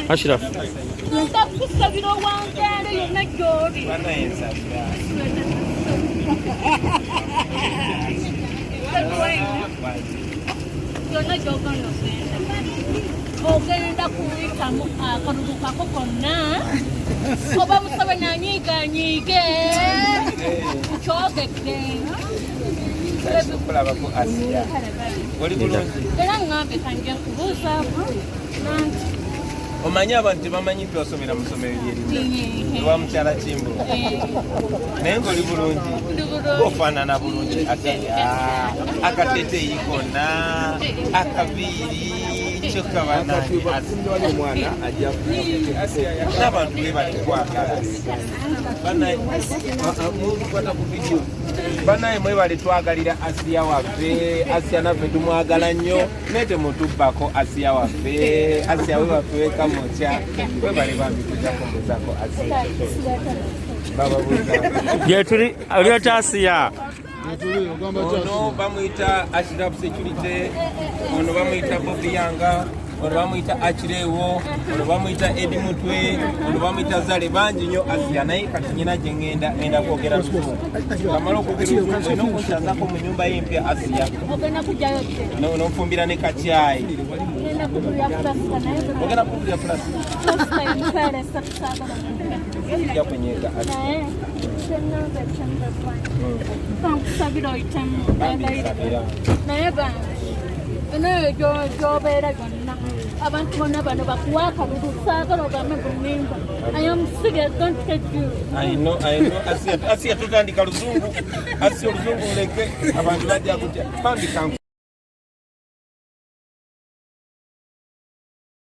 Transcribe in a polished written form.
Ashraf. Ntakusabira owangaala yonna gy'oli. Yonna gy'ogenda ogenda kuyitamu akalulu kako konna oba musabe nanyiiganyiige kyogedde era ngambe kanjja kubuuzaamu nanti omanyi abantu tebamanyi twasomera mu ssomero lyerimu ewa mukyala Kimbo naye ng'oli bulungi ofaanana bulungi akateteeyi konna akaviiri kyokka banange n'abantu be bali twagala banaye mwebale twagalira Asiya waffe Asiya naffe tumwagala nnyo naye temutubbako Asiya waffe Asiya we waffe wekamutya webale bambikuzako Asiya Yetuli aliota Asiya ono bamuyita Ashraf Security ono bamuyita Bobi Yanga ono bamuyita Akireewo ono bamuyita Edi Mutwe ono bamuyita Zale bangi nnyo Asiya naye kati nyina gye ngenda kwogera luzungu kamala okwogera oluzungu olina okunkyazako mu nnyumba y'empya Asiya n'onfumbira ne kakyayi ogenda kugulira plastika ojja kunyeega Asiya kankusabira oyitemu naye naye gy'obeera gyonna abantu bonna bano bakuwa akalulu saagala ogambe bunimba I am serious, don't take you. I know Asiya tutandika luzungu Asiya oluzungu muleke abantu bajja kutya